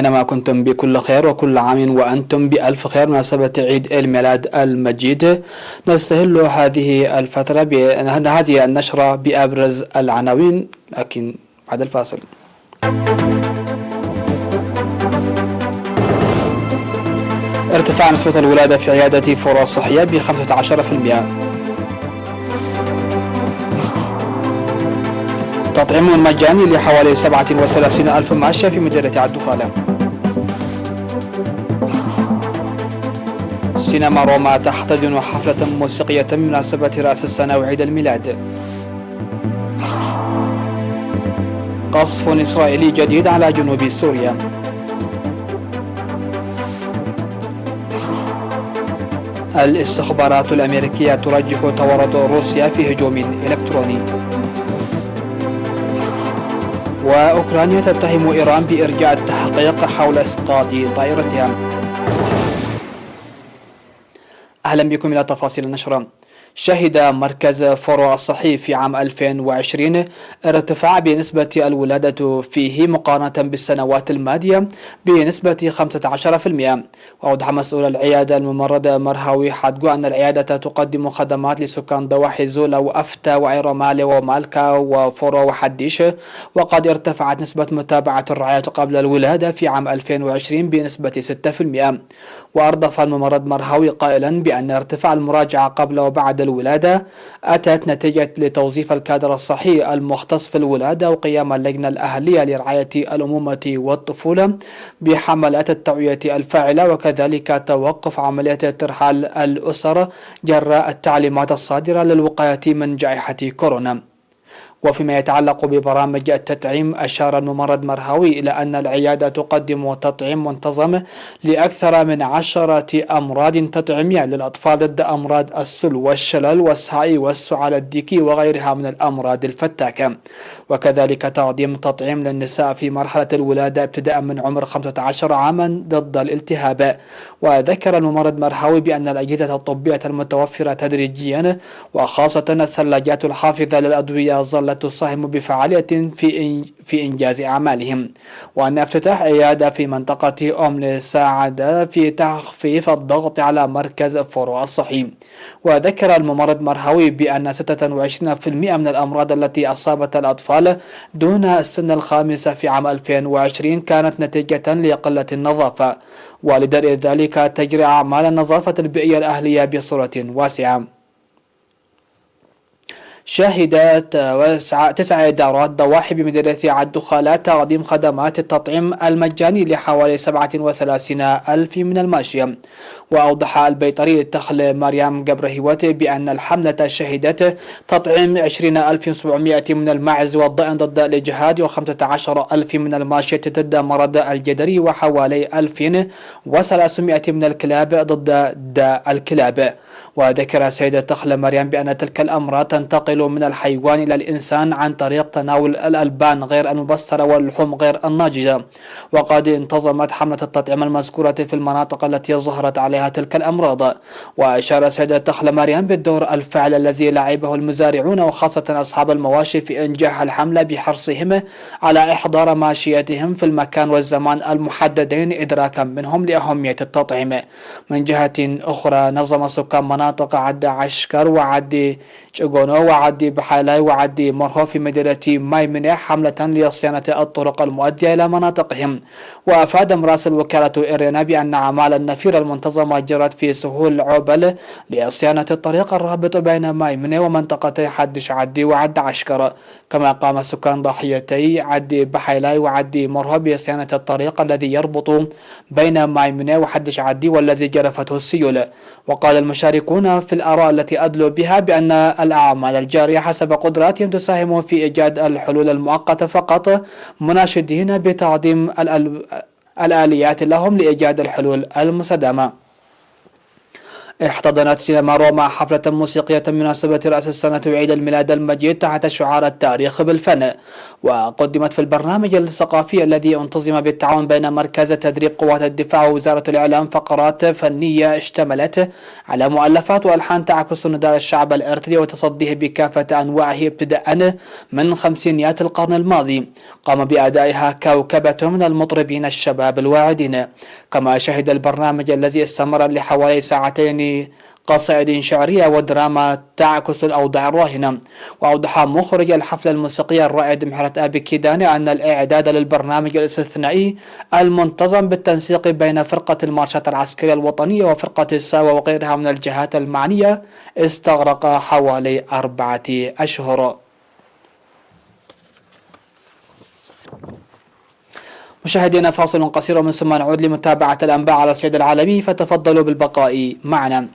أينما كنتم بكل خير وكل عام وأنتم بألف خير مناسبة عيد الميلاد المجيد. نستهل هذه الفترة هذه النشرة بأبرز العناوين لكن بعد الفاصل. ارتفاع نسبة الولادة في عيادة فروع الصحية ب15%. تطعيم مجاني لحوالي 37,000 ماشية في مدينة الدخالة. سينما روما تحتضن حفلة موسيقية بمناسبة رأس السنة وعيد الميلاد. قصف إسرائيلي جديد على جنوب سوريا. الاستخبارات الأمريكية ترجح تورط روسيا في هجوم إلكتروني. وأوكرانيا تتهم إيران بإرجاع التحقيق حول إسقاط طائرتها. أهلا بكم إلى تفاصيل النشرة. شهد مركز فروع الصحي في عام 2020 ارتفاع بنسبة الولادة فيه مقارنة بالسنوات الماضية بنسبة 15%. وأوضح مسؤول العيادة الممرض مرهوي حدقو أن العيادة تقدم خدمات لسكان ضواحي زولا وأفتا وعيرمالي ومالكا وفروع وحديش. وقد ارتفعت نسبة متابعة الرعاية قبل الولادة في عام 2020 بنسبة 6%. وأردف الممرض مرهوي قائلا بأن ارتفاع المراجعة قبل وبعد الولادة أتت نتيجة لتوظيف الكادر الصحي المختص في الولادة وقيام اللجنة الأهلية لرعاية الأمومة والطفولة بحملات التوعية الفاعلة، وكذلك توقف عملية ترحال الأسر جراء التعليمات الصادرة للوقاية من جائحة كورونا. وفيما يتعلق ببرامج التطعيم، أشار الممرض مرهوي إلى أن العيادة تقدم تطعيم منتظم لأكثر من 10 أمراض تطعيمية للأطفال ضد أمراض السل والشلل والسعي والسعال الديكي وغيرها من الأمراض الفتاكة، وكذلك تقديم تطعيم للنساء في مرحلة الولادة ابتداء من عمر 15 عاما ضد الالتهاب. وذكر الممرض مرهوي بأن الأجهزة الطبية المتوفرة تدريجيا وخاصة الثلاجات الحافظة للأدوية ظلت تساهم بفعالية في إنجاز أعمالهم، وأن افتتاح عيادة في منطقة أمل ساعد في تخفيف الضغط على مركز فروع الصحي. وذكر الممرض مرهوي بأن 26% من الأمراض التي أصابت الأطفال دون السن الخامسة في عام 2020 كانت نتيجة لقلة النظافة، ولدرء ذلك تجري أعمال النظافة البيئية الأهلية بصورة واسعة. شهدت 9 إدارات ضواحي بمدينة الدخالة تقديم خدمات التطعيم المجاني لحوالي 37,000 من الماشية. وأوضح البيطري تخل مريم قبرهيوت بأن الحملة شهدت تطعيم 20,700 من الماعز والضأن ضد الإجهاد، و15,000 من الماشية ضد مرض الجدري، وحوالي 2,300 من الكلاب ضد داء الكلاب. وذكر السيدة تخل مريم بأن تلك الأمراض تنتقل من الحيوان إلى الإنسان عن طريق تناول الألبان غير المبسترة واللحوم غير الناضجة. وقد انتظمت حملة التطعيم المذكورة في المناطق التي ظهرت عليها تلك الأمراض. وأشار السيدة تخل مريم بالدور الفاعل الذي لعبه المزارعون وخاصة أصحاب المواشي في إنجاح الحملة بحرصهم على إحضار ماشيتهم في المكان والزمان المحددين إدراكا منهم لأهمية التطعيم. من جهة أخرى، نظم سكان مناطق عد عشكر وعد شغونو وعد بحالاي وعد مرهو في مدينة مايمنة حملة لصيانة الطرق المؤدية إلى مناطقهم. وأفاد مراسل وكالة إيرينا بأن أعمال النفير المنتظمة جرت في سهول عوبل لصيانة الطريق الرابط بين مايمنة ومنطقتي حدش عدي وعد عشكر. كما قام سكان ضاحيتي عد بحالاي وعد مرهو بصيانة الطريق الذي يربط بين مايمنة وحدش عدي والذي جرفته السيول. وقال المشاركون في الآراء التي أدلوا بها بأن الأعمال الجارية حسب قدراتهم تساهم في إيجاد الحلول المؤقتة فقط، مناشدين بتعظيم الآليات لهم لإيجاد الحلول المستدامة. احتضنت سينما روما حفلة موسيقية بمناسبة رأس السنة وعيد الميلاد المجيد تحت شعار التاريخ بالفن، وقدمت في البرنامج الثقافي الذي انتظم بالتعاون بين مركز تدريب قوات الدفاع ووزارة الإعلام فقرات فنية اشتملت على مؤلفات وألحان تعكس نداء الشعب الإرتري وتصديه بكافة أنواعه ابتداء من خمسينيات القرن الماضي. قام بأدائها كوكبة من المطربين الشباب الواعدين. كما شهد البرنامج الذي استمر لحوالي ساعتين قصائد شعرية ودراما تعكس الأوضاع الراهنة. وأوضح مخرج الحفلة الموسيقية الرائد محرت أبي كيداني أن الإعداد للبرنامج الاستثنائي المنتظم بالتنسيق بين فرقة المارشات العسكرية الوطنية وفرقة الساوى وغيرها من الجهات المعنية استغرق حوالي 4 أشهر. مشاهدينا فاصل قصير ومن ثم نعود لمتابعة الأنباء على الصعيد العالمي، فتفضلوا بالبقاء معنا.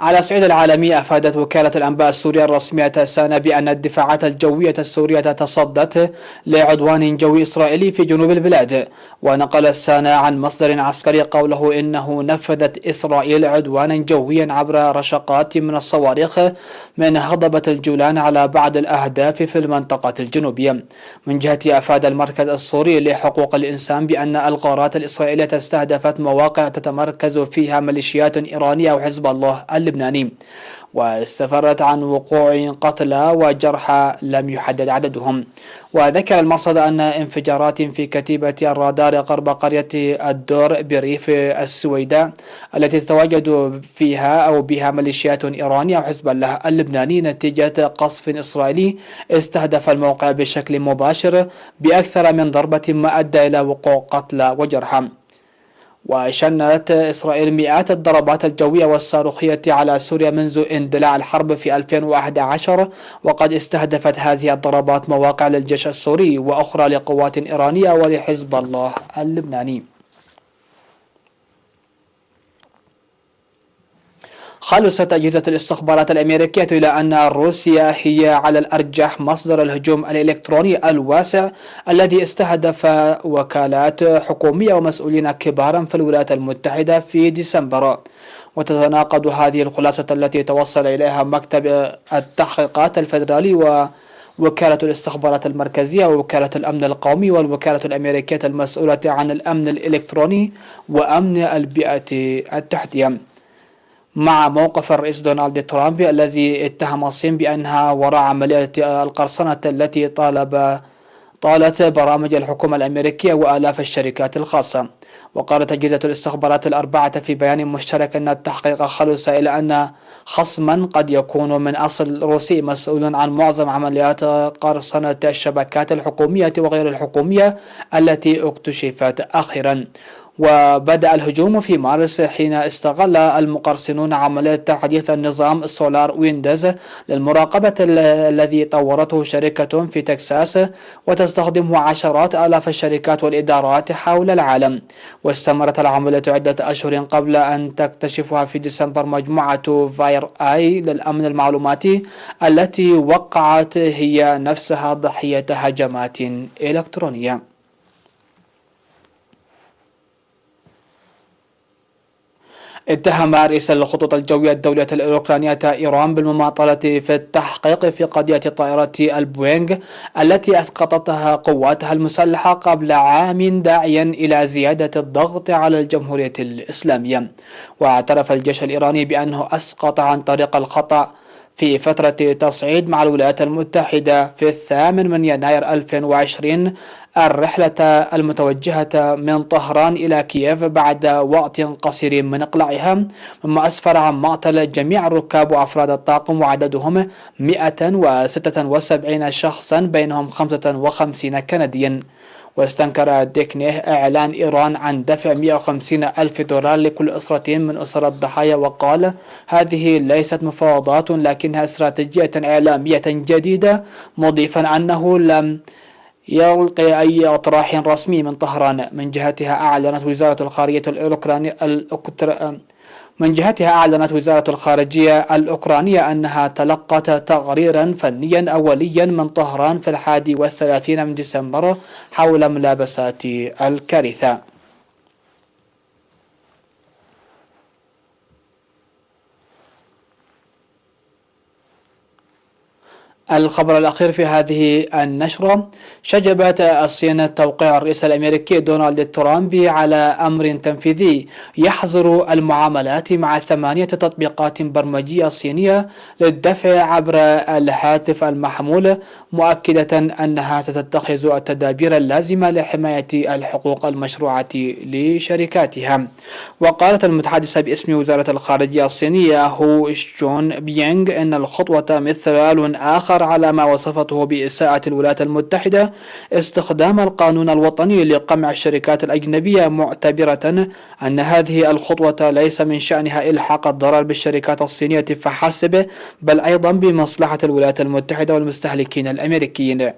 على الصعيد العالمي، أفادت وكالة الأنباء السورية الرسمية سانا بأن الدفاعات الجوية السورية تصدت لعدوان جوي إسرائيلي في جنوب البلاد. ونقل سانا عن مصدر عسكري قوله إنه نفذت إسرائيل عدوانا جويا عبر رشقات من الصواريخ من هضبة الجولان على بعض الأهداف في المنطقة الجنوبية. من جهته، أفاد المركز السوري لحقوق الإنسان بأن الغارات الإسرائيلية استهدفت مواقع تتمركز فيها ميليشيات إيرانية وحزب الله اللبناني، واستفرت عن وقوع قتلى وجرحى لم يحدد عددهم. وذكر المرصد أن انفجارات في كتيبة الرادار قرب قرية الدور بريف السويداء التي تتواجد فيها أو بها ميليشيات إيرانية وحزب الله اللبناني نتيجة قصف إسرائيلي استهدف الموقع بشكل مباشر بأكثر من ضربة ما أدى إلى وقوع قتلى وجرحى. وشنت إسرائيل مئات الضربات الجوية والصاروخية على سوريا منذ اندلاع الحرب في 2011، وقد استهدفت هذه الضربات مواقع للجيش السوري وأخرى لقوات إيرانية ولحزب الله اللبناني. خلصت أجهزة الاستخبارات الأمريكية إلى أن روسيا هي على الأرجح مصدر الهجوم الإلكتروني الواسع الذي استهدف وكالات حكومية ومسؤولين كبارا في الولايات المتحدة في ديسمبر. وتتناقض هذه الخلاصة التي توصل إليها مكتب التحقيقات الفيدرالي ووكالة الاستخبارات المركزية ووكالة الأمن القومي والوكالة الأمريكية المسؤولة عن الأمن الإلكتروني وأمن البيئة التحتية، مع موقف الرئيس دونالد ترامب الذي اتهم الصين بأنها وراء عملية القرصنة التي طالت برامج الحكومة الأمريكية وآلاف الشركات الخاصة. وقالت أجهزة الاستخبارات الأربعة في بيان مشترك أن التحقيق خلص إلى أن خصما قد يكون من أصل روسي مسؤول عن معظم عمليات قرصنة الشبكات الحكومية وغير الحكومية التي اكتشفت أخيرا. وبدأ الهجوم في مارس حين استغل المقرصنون عملية تحديث النظام سولار ويندوز للمراقبة الذي طورته شركة في تكساس وتستخدمه عشرات آلاف الشركات والإدارات حول العالم. واستمرت العملية عدة أشهر قبل أن تكتشفها في ديسمبر مجموعة فاير آي للأمن المعلوماتي التي وقعت هي نفسها ضحية هجمات إلكترونية. اتهم رئيس الخطوط الجوية الدولية الأوكرانية إيران بالمماطلة في التحقيق في قضية طائرة البوينغ التي أسقطتها قواتها المسلحة قبل عام، داعيا إلى زيادة الضغط على الجمهورية الإسلامية. واعترف الجيش الإيراني بأنه أسقط عن طريق الخطأ في فترة تصعيد مع الولايات المتحدة في 8 يناير 2020 الرحلة المتوجهة من طهران إلى كييف بعد وقت قصير من إقلاعها، مما أسفر عن معطل جميع الركاب وأفراد الطاقم وعددهم 176 شخصا بينهم 55 كنديا. واستنكر ديكنيه إعلان إيران عن دفع 150 ألف دولار لكل أسرة من أسر الضحايا، وقال هذه ليست مفاوضات لكنها استراتيجية إعلامية جديدة، مضيفا أنه لم يلقي أي اطراح رسمي من طهران. من جهتها أعلنت وزارة الخارجية من جهتها أعلنت وزارة الخارجية الأوكرانية أنها تلقت تقريرا فنيا أوليا من طهران في 31 من ديسمبر حول ملابسات الكارثة. الخبر الأخير في هذه النشرة: شجبت الصين توقيع الرئيس الأمريكي دونالد ترامب على أمر تنفيذي يحظر المعاملات مع 8 تطبيقات برمجية صينية للدفع عبر الهاتف المحمول، مؤكدة أنها ستتخذ التدابير اللازمة لحماية الحقوق المشروعة لشركاتها. وقالت المتحدثة باسم وزارة الخارجية الصينية هو شون بيانغ أن الخطوة مثال آخر على ما وصفته بإساءة الولايات المتحدة استخدام القانون الوطني لقمع الشركات الأجنبية، معتبرة أن هذه الخطوة ليس من شأنها إلحاق الضرر بالشركات الصينية فحسب، بل أيضا بمصلحة الولايات المتحدة والمستهلكين الأمريكيين.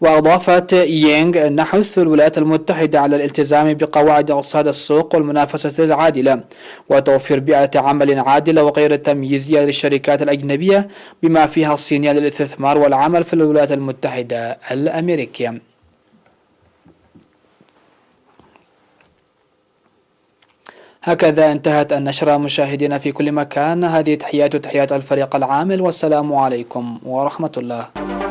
وأضافت يينغ أن نحث الولايات المتحدة على الالتزام بقواعد اقتصاد السوق والمنافسة العادلة وتوفير بيئة عمل عادلة وغير تمييزية للشركات الأجنبية بما فيها الصينية للاستثمار والعمل في الولايات المتحدة الأمريكية. هكذا انتهت النشرة مشاهدينا في كل مكان. هذه تحيات الفريق العامل، والسلام عليكم ورحمة الله.